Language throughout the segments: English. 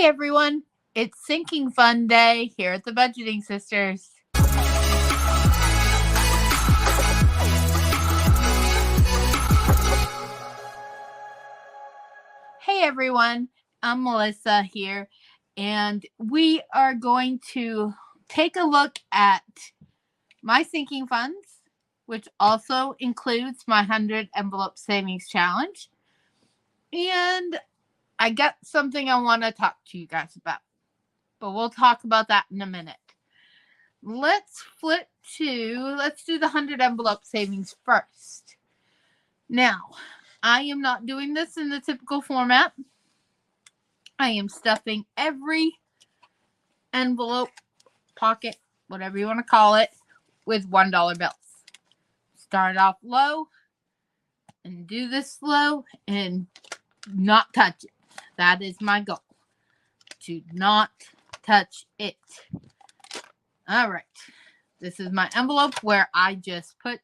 Hey everyone, it's Sinking Fun Day here at the Budgeting Sisters. Hey everyone, I'm Melissa here, and we are going to take a look at my sinking funds, which also includes my 100 envelope savings challenge. And I got something I want to talk to you guys about, but we'll talk about that in a minute. Let's do the 100 envelope savings first. Now, I am not doing this in the typical format. I am stuffing every envelope, pocket, whatever you want to call it, with $1 bills. Start off low and do this slow and not touch it. That is my goal. To not touch it. All right. This is my envelope where I just put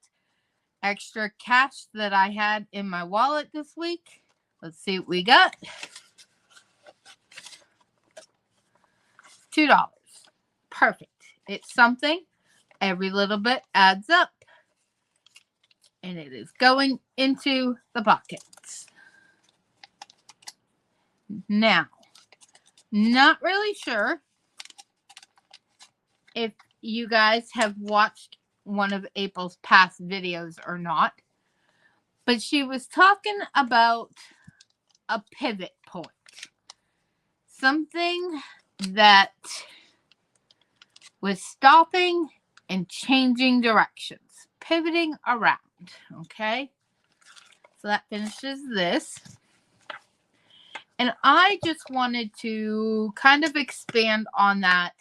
extra cash that I had in my wallet this week. Let's see what we got. $2. Perfect. It's something. Every little bit adds up. And it is going into the pockets. Now, not really sure if you guys have watched one of April's past videos or not, but she was talking about a pivot point. Something that was stopping and changing directions, pivoting around, okay? So that finishes this. And I just wanted to kind of expand on that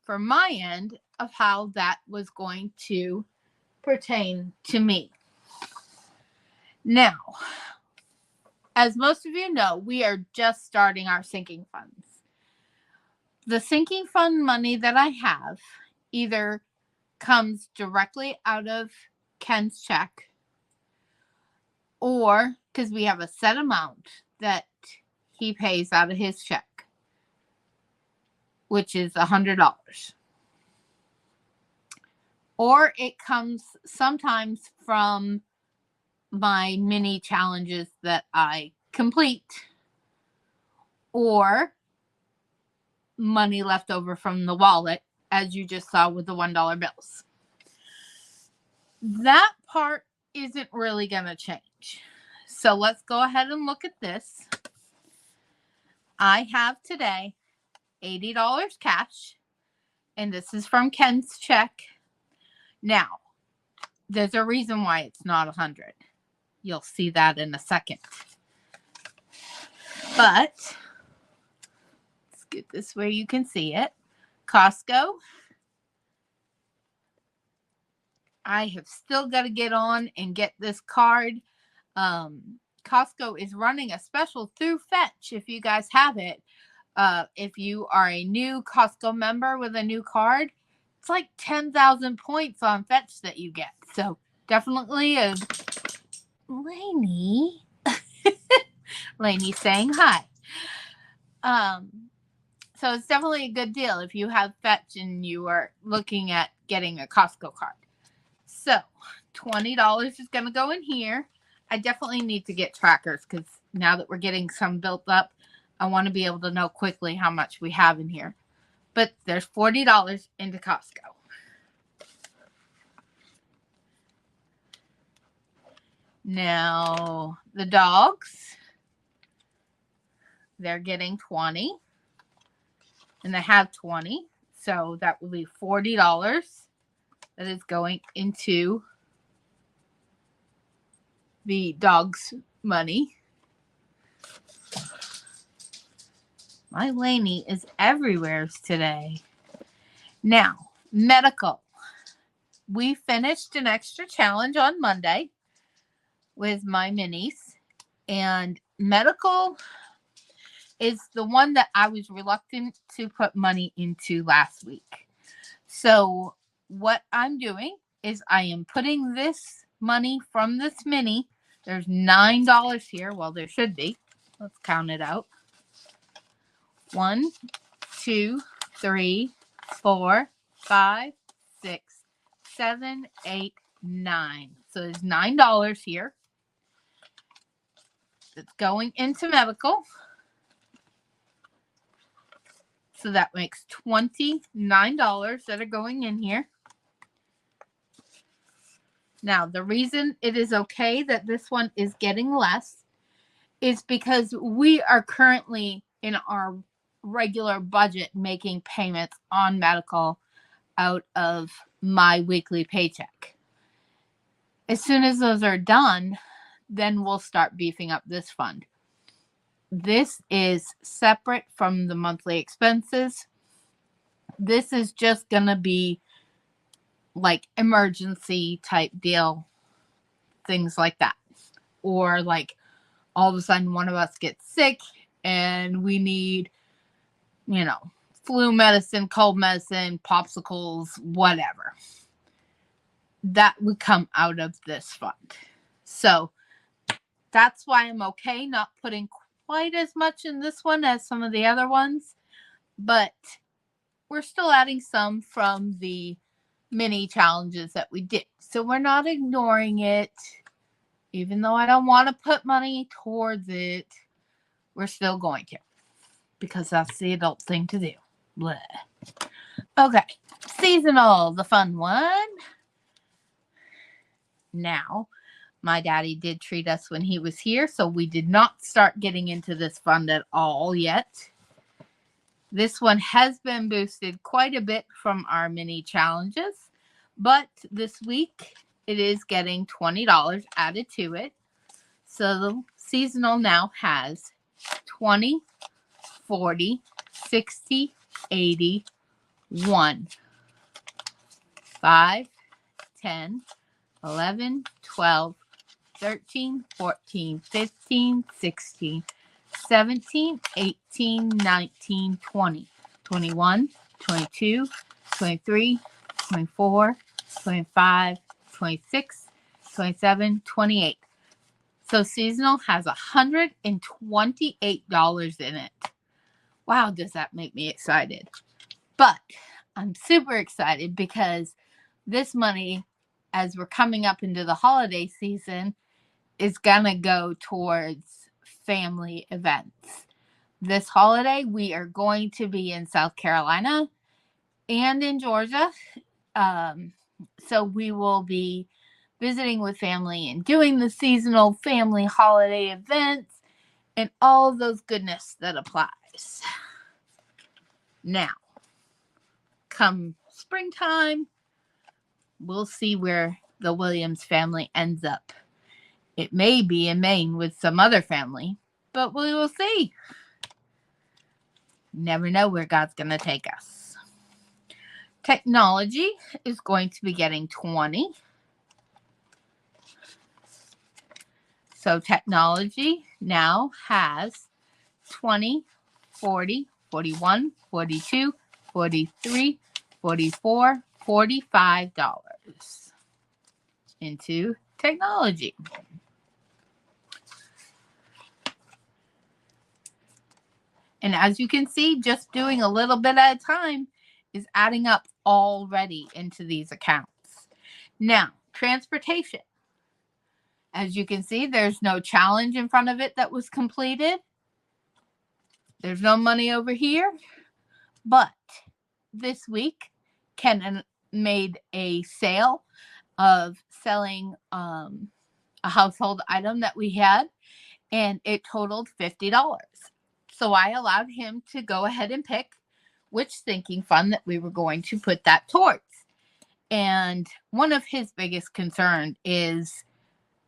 for my end of how that was going to pertain to me. Now, as most of you know, we are just starting our sinking funds. The sinking fund money that I have either comes directly out of Ken's check, or because we have a set amount that he pays out of his check, which is $100. Or it comes sometimes from my mini challenges that I complete, or money left over from the wallet, as you just saw with the $1 bills. That part isn't really going to change. So let's go ahead and look at this. I have today $80 cash, and this is from Ken's check. Now, there's a reason why it's not 100. You'll see that in a second. But let's get this where you can see it. Costco. I have still got to get on and get this card. Costco is running a special through Fetch if you guys have it. If you are a new Costco member with a new card, it's like 10,000 points on Fetch that you get. So definitely a Lainey. Lainey saying hi. So it's definitely a good deal if you have Fetch and you are looking at getting a Costco card. So $20 is going to go in here. I definitely need to get trackers because now that we're getting some built up, I want to be able to know quickly how much we have in here. But there's $40 into Costco. Now, the dogs, they're getting 20. And they have 20. So that will be $40 that is going into the dog's money. My Lainey is everywhere today. Now, medical. We finished an extra challenge on Monday with my minis. And medical is the one that I was reluctant to put money into last week. So what I'm doing is I am putting this money from this mini. There's $9 here. Well, there should be. Let's count it out. 1, 2, 3, 4, 5, 6, 7, 8, 9. So there's $9 here. That's going into medical. So that makes $29 that are going in here. Now, the reason it is okay that this one is getting less is because we are currently in our regular budget making payments on medical out of my weekly paycheck. As soon as those are done, then we'll start beefing up this fund. This is separate from the monthly expenses. This is just going to be like emergency type deal, things like that. Or like all of a sudden one of us gets sick and we need, flu medicine, cold medicine, popsicles, whatever. That would come out of this fund. So that's why I'm okay not putting quite as much in this one as some of the other ones. But we're still adding some from the mini challenges that we did. So we're not ignoring it. Even though I don't want to put money towards it, we're still going to. Because that's the adult thing to do. Bleh. Okay. Seasonal, the fun one. Now, my daddy did treat us when he was here, so we did not start getting into this fund at all yet. This one has been boosted quite a bit from our mini challenges, but this week it is getting $20 added to it. So the seasonal now has 20, 40, 60, 80, 1, 5, 10, 11, 12, 13, 14, 15, 16, 17, 18, 19, 20, 21, 22, 23, 24, 25, 26, 27, 28. So seasonal has $128 in it. Wow, does that make me excited. But I'm super excited because this money, as we're coming up into the holiday season, is going to go towards family events. This holiday, we are going to be in South Carolina and in Georgia. So we will be visiting with family and doing the seasonal family holiday events and all of those goodness that applies. Now, come springtime, we'll see where the Williams family ends up. It may be in Maine with some other family, but we will see. Never know where God's going to take us. Technology is going to be getting 20. So technology now has 20, 40, 41, 42, 43, 44, $45 into technology. And as you can see, just doing a little bit at a time is adding up already into these accounts. Now, transportation. As you can see, there's no challenge in front of it that was completed. There's no money over here. But this week, Ken made a sale of selling a household item that we had, and it totaled $50. So I allowed him to go ahead and pick which sinking fund that we were going to put that towards. And one of his biggest concerns is,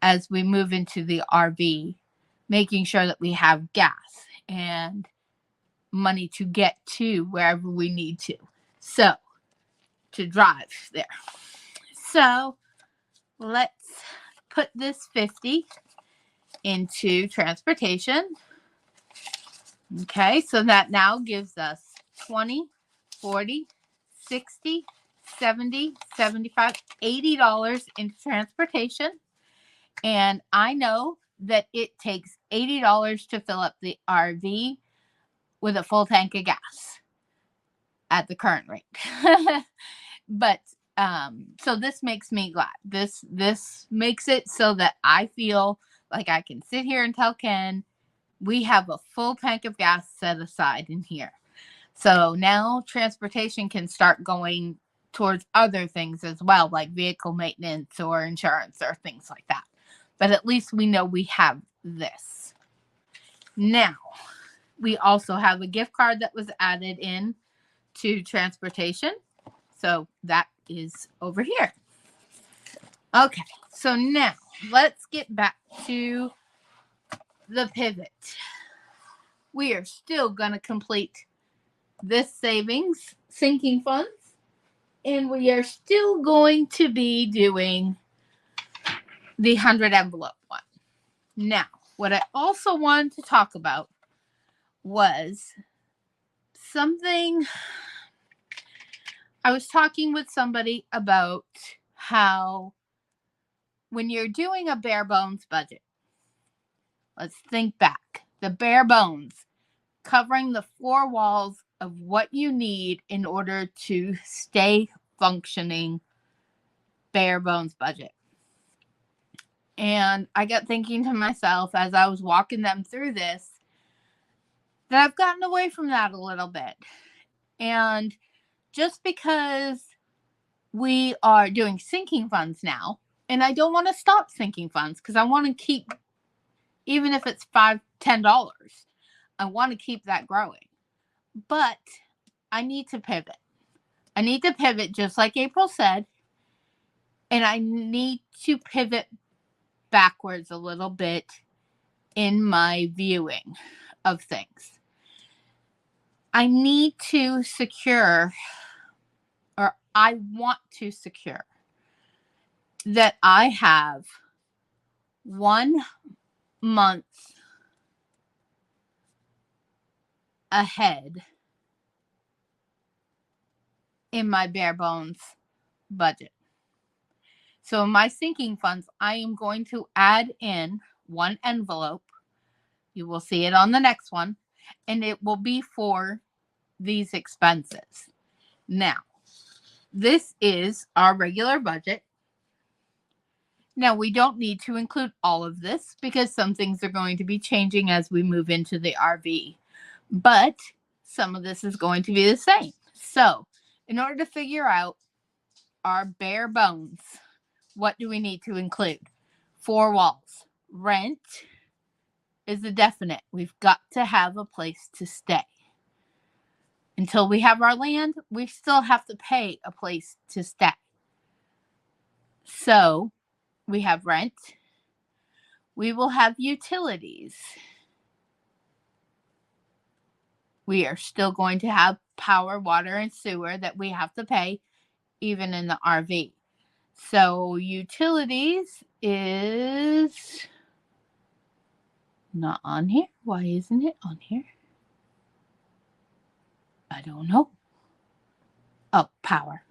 as we move into the RV, making sure that we have gas and money to get to wherever we need to. So, to drive there. So, let's put this 50 into transportation. Okay, so that now gives us 20, 40, 60, 70, 75, $80 into transportation. And I know that it takes $80 to fill up the RV with a full tank of gas at the current rate. But so this makes me glad. This makes it so that I feel like I can sit here and tell Ken we have a full tank of gas set aside in here. So now transportation can start going towards other things as well, like vehicle maintenance or insurance or things like that. But at least we know we have this. Now, we also have a gift card that was added in to transportation. So that is over here. Okay, so now let's get back to the pivot. We are still going to complete this savings sinking funds, and we are still going to be doing the 100 envelope one. Now, what I also wanted to talk about was something. I was talking with somebody about how when you're doing a bare bones budget, let's think back. The bare bones, covering the four walls of what you need in order to stay functioning bare bones budget. And I got thinking to myself as I was walking them through this that I've gotten away from that a little bit. And just because we are doing sinking funds now, and I don't want to stop sinking funds because I want to keep, even if it's $5, $10, I want to keep that growing. But I need to pivot. I need to pivot just like April said, and I need to pivot backwards a little bit in my viewing of things. I need to secure, or I want to secure, that I have 1 month ahead in my bare bones budget. So in my sinking funds, I am going to add in one envelope. You will see it on the next one, and it will be for these expenses. Now, this is our regular budget. Now, we don't need to include all of this because some things are going to be changing as we move into the RV. But some of this is going to be the same. So, in order to figure out our bare bones, what do we need to include? 4 walls. Rent is a definite. We've got to have a place to stay. Until we have our land, we still have to pay a place to stay. So, we have rent. We will have utilities. We are still going to have power, water, and sewer that we have to pay even in the RV. So utilities is not on here. Why isn't it on here? I don't know. Oh, power.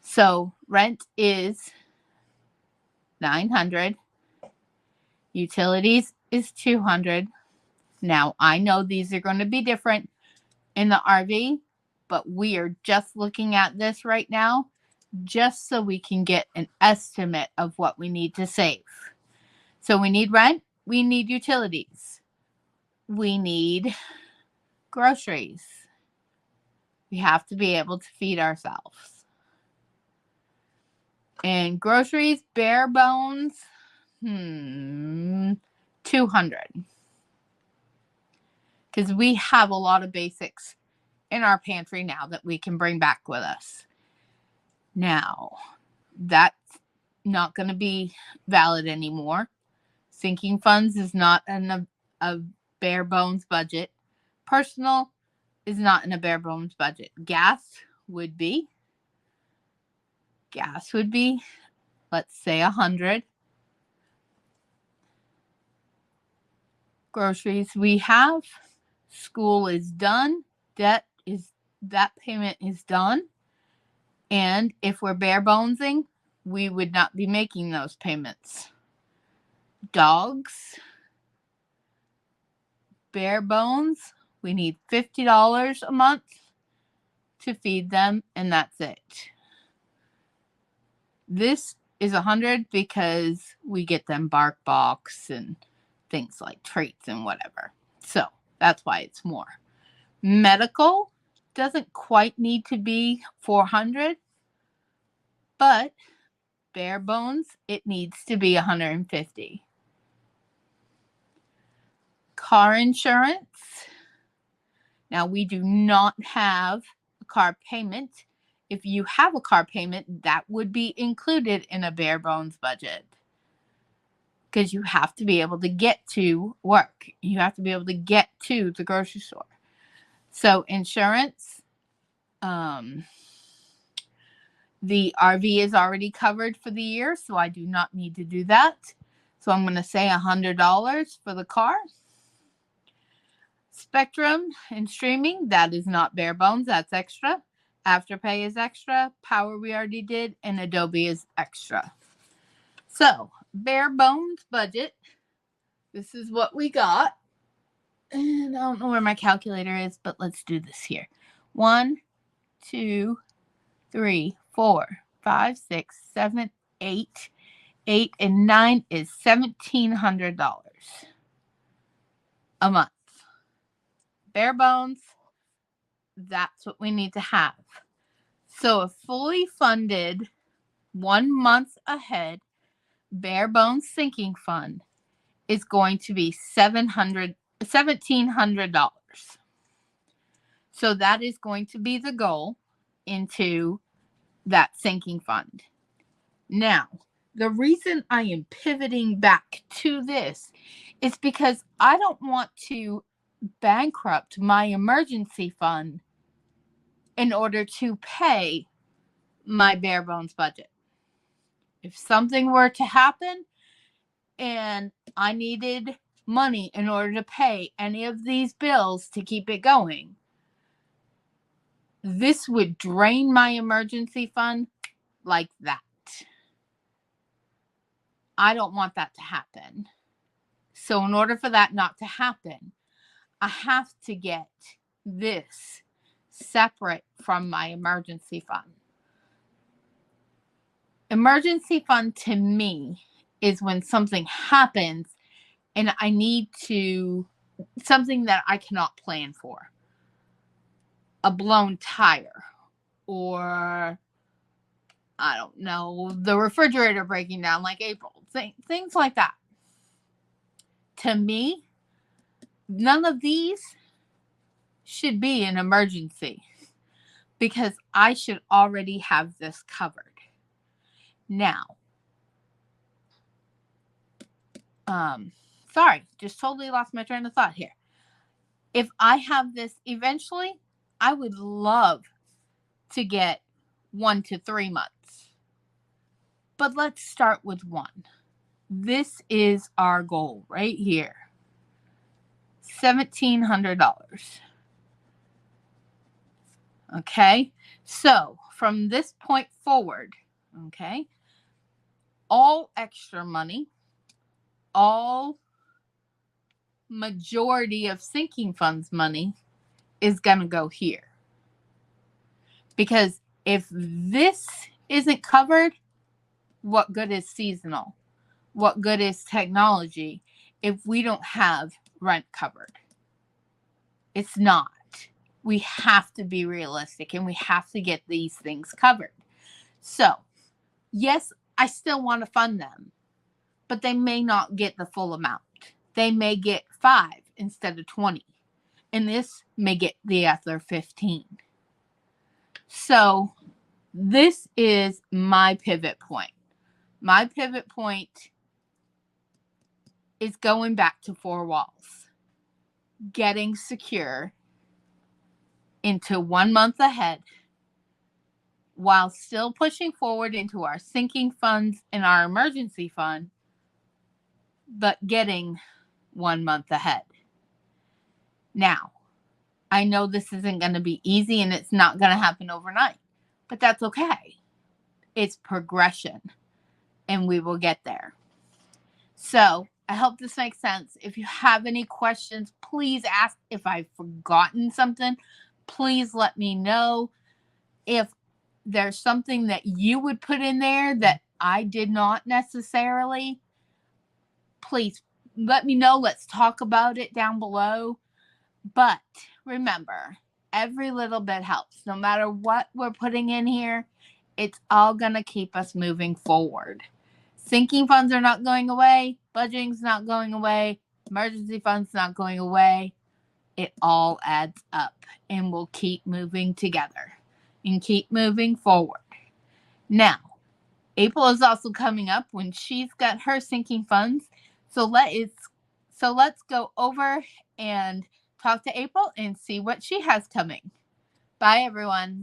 So rent is $900. Utilities is $200. Now, I know these are going to be different in the RV, but we are just looking at this right now just so we can get an estimate of what we need to save. So we need rent, we need utilities, we need groceries. We have to be able to feed ourselves. And groceries, bare bones, $200. Because we have a lot of basics in our pantry now that we can bring back with us. Now, that's not going to be valid anymore. Sinking funds is not in a bare bones budget. Personal is not in a bare bones budget. Gas would be, let's say, $100. Groceries we have. School is done. That payment is done. And if we're bare bonesing, we would not be making those payments. Dogs, bare bones, We need $50 a month to feed them, and that's it. This is $100 because we get them bark box and things like treats and whatever. So that's why it's more. Medical doesn't quite need to be $400, but bare bones, it needs to be $150. Car insurance. Now, we do not have a car payment. If you have a car payment, that would be included in a bare bones budget. Because you have to be able to get to work. You have to be able to get to the grocery store. So insurance, the RV is already covered for the year, so I do not need to do that. So I'm going to say $100 for the car. Spectrum and streaming, that is not bare bones, that's extra. Afterpay is extra. Power we already did, and Adobe is extra. So, bare bones budget. This is what we got. And I don't know where my calculator is, but let's do this here. 1, 2, 3, 4, 5, 6, 7, 8. 8 and 9 is $1,700 a month. Bare bones, that's what we need to have. So a fully funded 1 month ahead bare bones sinking fund is going to be $1,700. So that is going to be the goal into that sinking fund. Now, the reason I am pivoting back to this is because I don't want to bankrupt my emergency fund in order to pay my bare bones budget. If something were to happen and I needed money in order to pay any of these bills to keep it going, this would drain my emergency fund like that. I don't want that to happen. So in order for that not to happen, I have to get this separate from my emergency fund. Emergency fund to me is when something happens and I need something that I cannot plan for. A blown tire, or I don't know, the refrigerator breaking down like April. Things like that. To me, none of these should be an emergency because I should already have this covered. Now, sorry, just totally lost my train of thought here. If I have this eventually, I would love to get 1 to 3 months. But let's start with 1. This is our goal right here. $1,700. Okay, so from this point forward, okay, all extra money, all majority of sinking funds money is going to go here. Because if this isn't covered, what good is seasonal? What good is technology if we don't have rent covered? It's not. We have to be realistic and we have to get these things covered. So, yes, I still want to fund them, but they may not get the full amount. They may get 5 instead of 20, and this may get the other 15. So, this is my pivot point. My pivot point is going back to 4 walls, getting secure into 1 month ahead while still pushing forward into our sinking funds and our emergency fund, but getting 1 month ahead. Now, I know this isn't going to be easy and it's not going to happen overnight, but that's okay. It's progression and we will get there. So I hope this makes sense. If you have any questions, please ask. If I've forgotten something, please let me know. If there's something that you would put in there that I did not necessarily, please let me know. Let's talk about it down below. But remember, every little bit helps. No matter what we're putting in here, it's all going to keep us moving forward. Sinking funds are not going away. Budgeting's not going away. Emergency funds not going away. It all adds up, and we'll keep moving together and keep moving forward. Now, April is also coming up when she's got her sinking funds. So let's go over and talk to April and see what she has coming. Bye, everyone.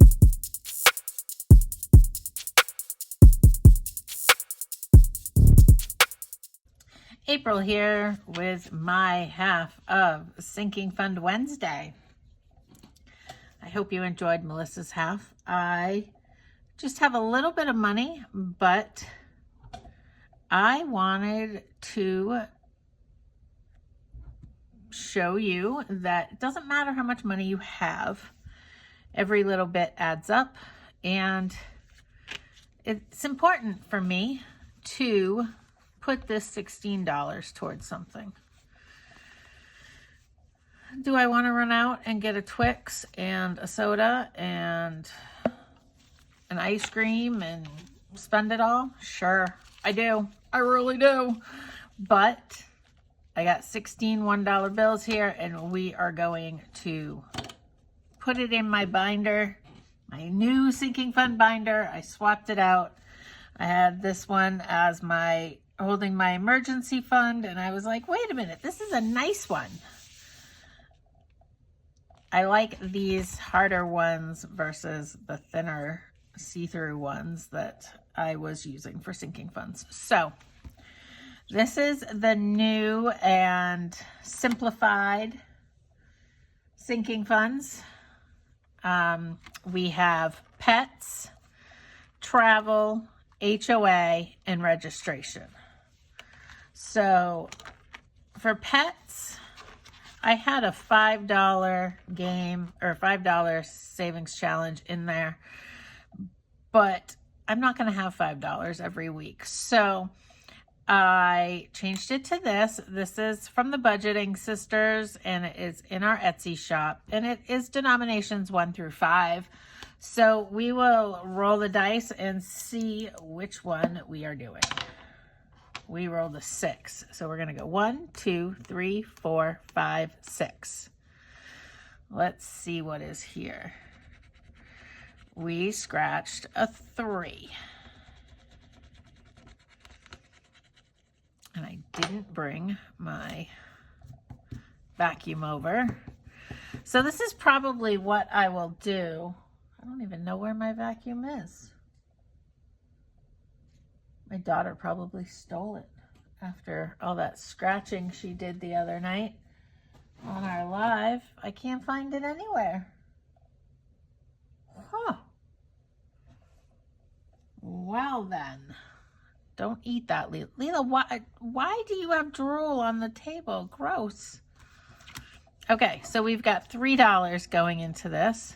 April here with my half of Sinking Fund Wednesday. I hope you enjoyed Melissa's half. I just have a little bit of money, but I wanted to show you that it doesn't matter how much money you have. Every little bit adds up, and it's important for me to put this $16 towards something. Do I want to run out and get a Twix and a soda and an ice cream and spend it all? Sure, I do. I really do. But I got 16 $1 bills here, and we are going to put it in my binder, my new sinking fund binder. I swapped it out. I had this one as my holding my emergency fund, and I was like, wait a minute, this is a nice one. I like these harder ones versus the thinner see-through ones that I was using for sinking funds. So this is the new and simplified sinking funds. We have pets, travel, HOA, and registration. So for pets, I had a $5 game or $5 savings challenge in there, but I'm not going to have $5 every week. So I changed it to this. This is from the Budgeting Sisters, and it is in our Etsy shop, and it is denominations 1 through 5. So we will roll the dice and see which one we are doing. We rolled a 6. So we're going to go 1, 2, 3, 4, 5, 6. Let's see what is here. We scratched a 3. And I didn't bring my vacuum over. So this is probably what I will do. I don't even know where my vacuum is. My daughter probably stole it after all that scratching she did the other night on our live. I can't find it anywhere. Huh. Well then. Don't eat that, Leela. Why do you have drool on the table? Gross. Okay, so we've got $3 going into this.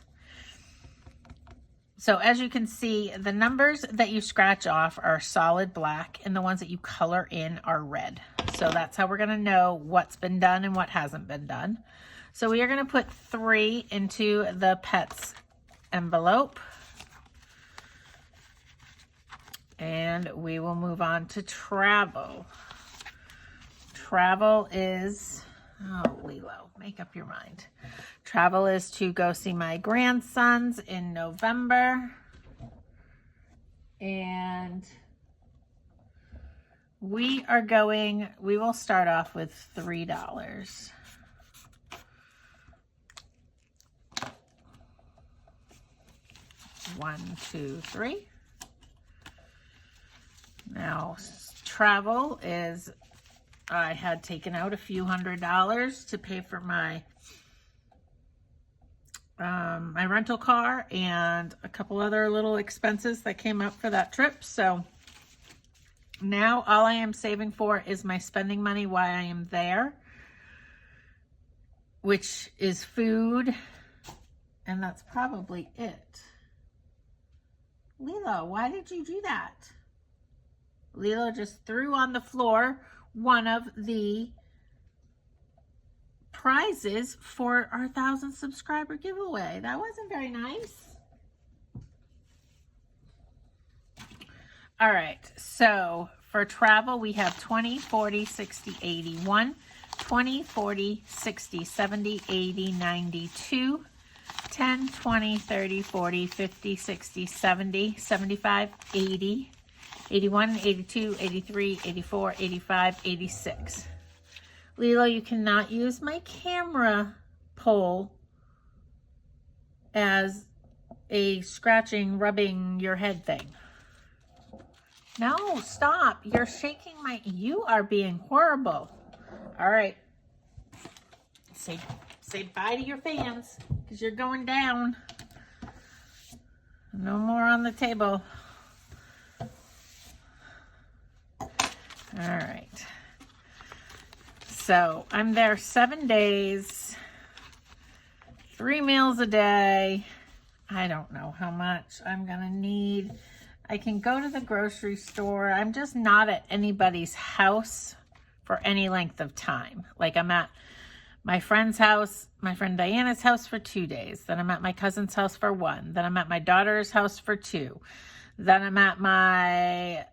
So as you can see, the numbers that you scratch off are solid black, and the ones that you color in are red. So that's how we're going to know what's been done and what hasn't been done. So we are going to put 3 into the pets envelope. And we will move on to travel. Travel is, oh, Lilo, make up your mind. Travel is to go see my grandsons in November. And we will start off with $3. One, two, three. Now, travel is, I had taken out a few $100s to pay for my my rental car and a couple other little expenses that came up for that trip. So Now all I am saving for is my spending money while I am there, which is food, and that's probably it. Lilo, why did you do that? Lilo just threw on the floor one of the prizes for our 1,000 subscriber giveaway. That wasn't very nice. All right, so for travel, we have 20, 40, 60, 81, 20, 40, 60, 70, 80, 92, 10, 20, 30, 40, 50, 60, 70, 75, 80, 81, 82, 83, 84, 85, 86. Lilo, you cannot use my camera pole as a scratching, rubbing your head thing. No, stop. You're shaking my... You are being horrible. All right. Say bye to your fans because you're going down. No more on the table. All right. So I'm there 7 days, 3 meals a day. I don't know how much I'm going to need. I can go to the grocery store. I'm just not at anybody's house for any length of time. Like I'm at my friend's house, my friend Diana's house for 2 days. Then I'm at my cousin's house for 1. Then I'm at my daughter's house for 2. Then I'm at my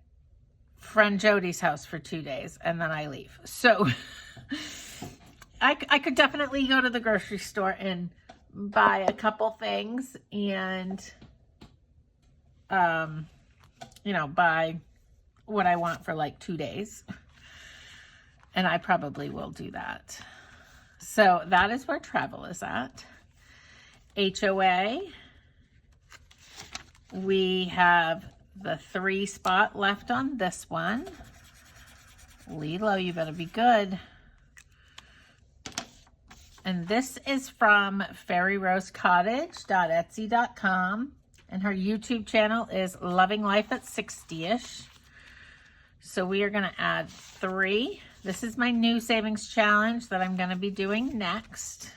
friend Jody's house for 2 days. And then I leave. So I could definitely go to the grocery store and buy a couple things and, you know, buy what I want for like 2 days. And I probably will do that. So that is where travel is at. HOA, we have the 3 spot left on this one. Lilo, you better be good. And this is from fairyrosecottage.etsy.com. And her YouTube channel is Loving Life at 60ish. So we are going to add 3. This is my new savings challenge that I'm going to be doing next.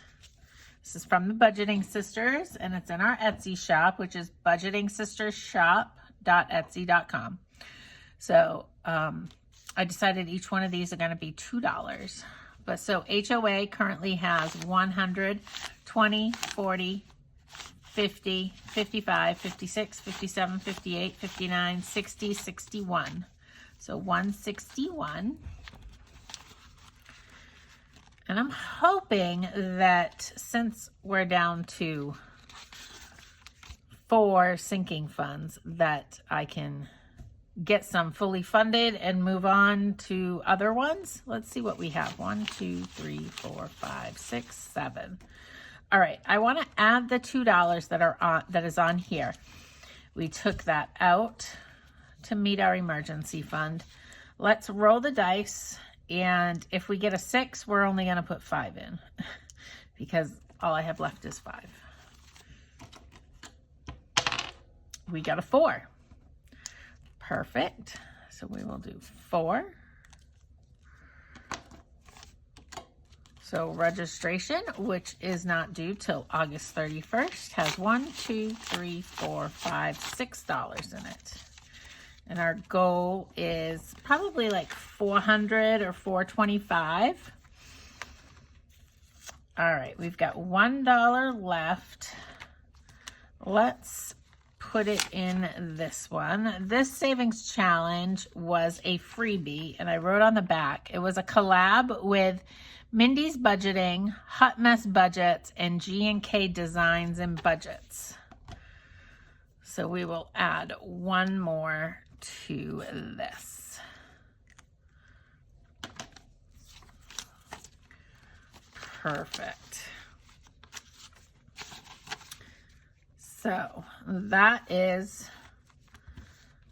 This is from the Budgeting Sisters, and it's in our Etsy shop, which is budgetingsistersshop.etsy.com. So I decided each one of these are going to be $2. But so HOA currently has 100, 20, 40, 50, 55, 56, 57, 58, 59, 60, 61. So 161. And I'm hoping that since we're down to 4 sinking funds, that I can get some fully funded and move on to other ones. Let's see what we have. 1, 2, 3, 4, 5, 6, 7. All right, I want to add the $2 that is on here. We took that out to meet our emergency fund. Let's roll the dice, and if we get a 6, we're only going to put 5 in because all I have left is 5. We got a 4. Perfect. So we will do 4. So registration, which is not due till August 31st, has $1, 2, 3, 4, 5, $6 in it. And our goal is probably like 400 or 425. All right, we've got $1 left. Let's put it in this one. This savings challenge was a freebie, and I wrote on the back, it was a collab with Mindy's Budgeting, Hot Mess Budgets, and G&K Designs and Budgets. So we will add 1 more to this. Perfect. So that is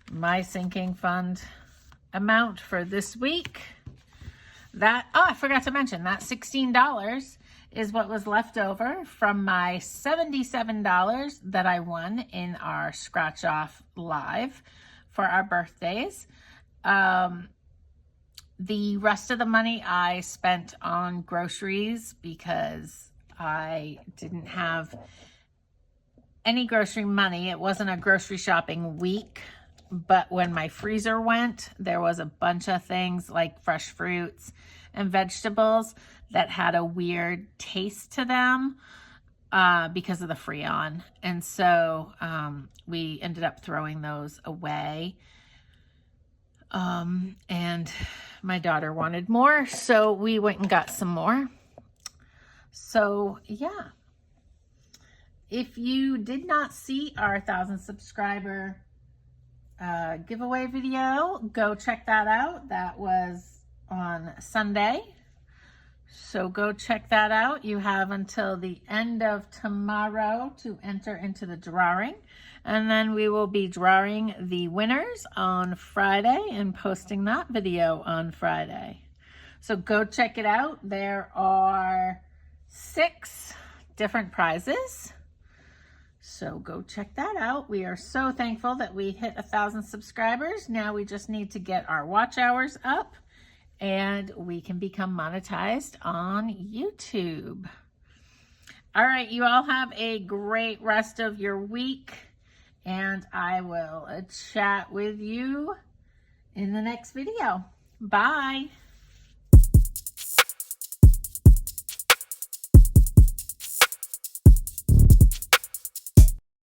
my sinking fund amount for this week. That, oh, I forgot to mention that $16 is what was left over from my $77 that I won in our scratch off live for our birthdays. The rest of the money I spent on groceries because I didn't have any grocery money. It wasn't a grocery shopping week, but when my freezer went, there was a bunch of things like fresh fruits and vegetables that had a weird taste to them because of the Freon. And so we ended up throwing those away. And my daughter wanted more, so we went and got some more. So yeah, if you did not see our 1,000 subscriber giveaway video, go check that out. That was on Sunday. So go check that out. You have until the end of tomorrow to enter into the drawing. And then we will be drawing the winners on Friday and posting that video on Friday. So go check it out. There are 6 different prizes. So go check that out. We are so thankful that we hit 1,000 subscribers. Now we just need to get our watch hours up and we can become monetized on YouTube. All right, you all have a great rest of your week, and I will chat with you in the next video. Bye.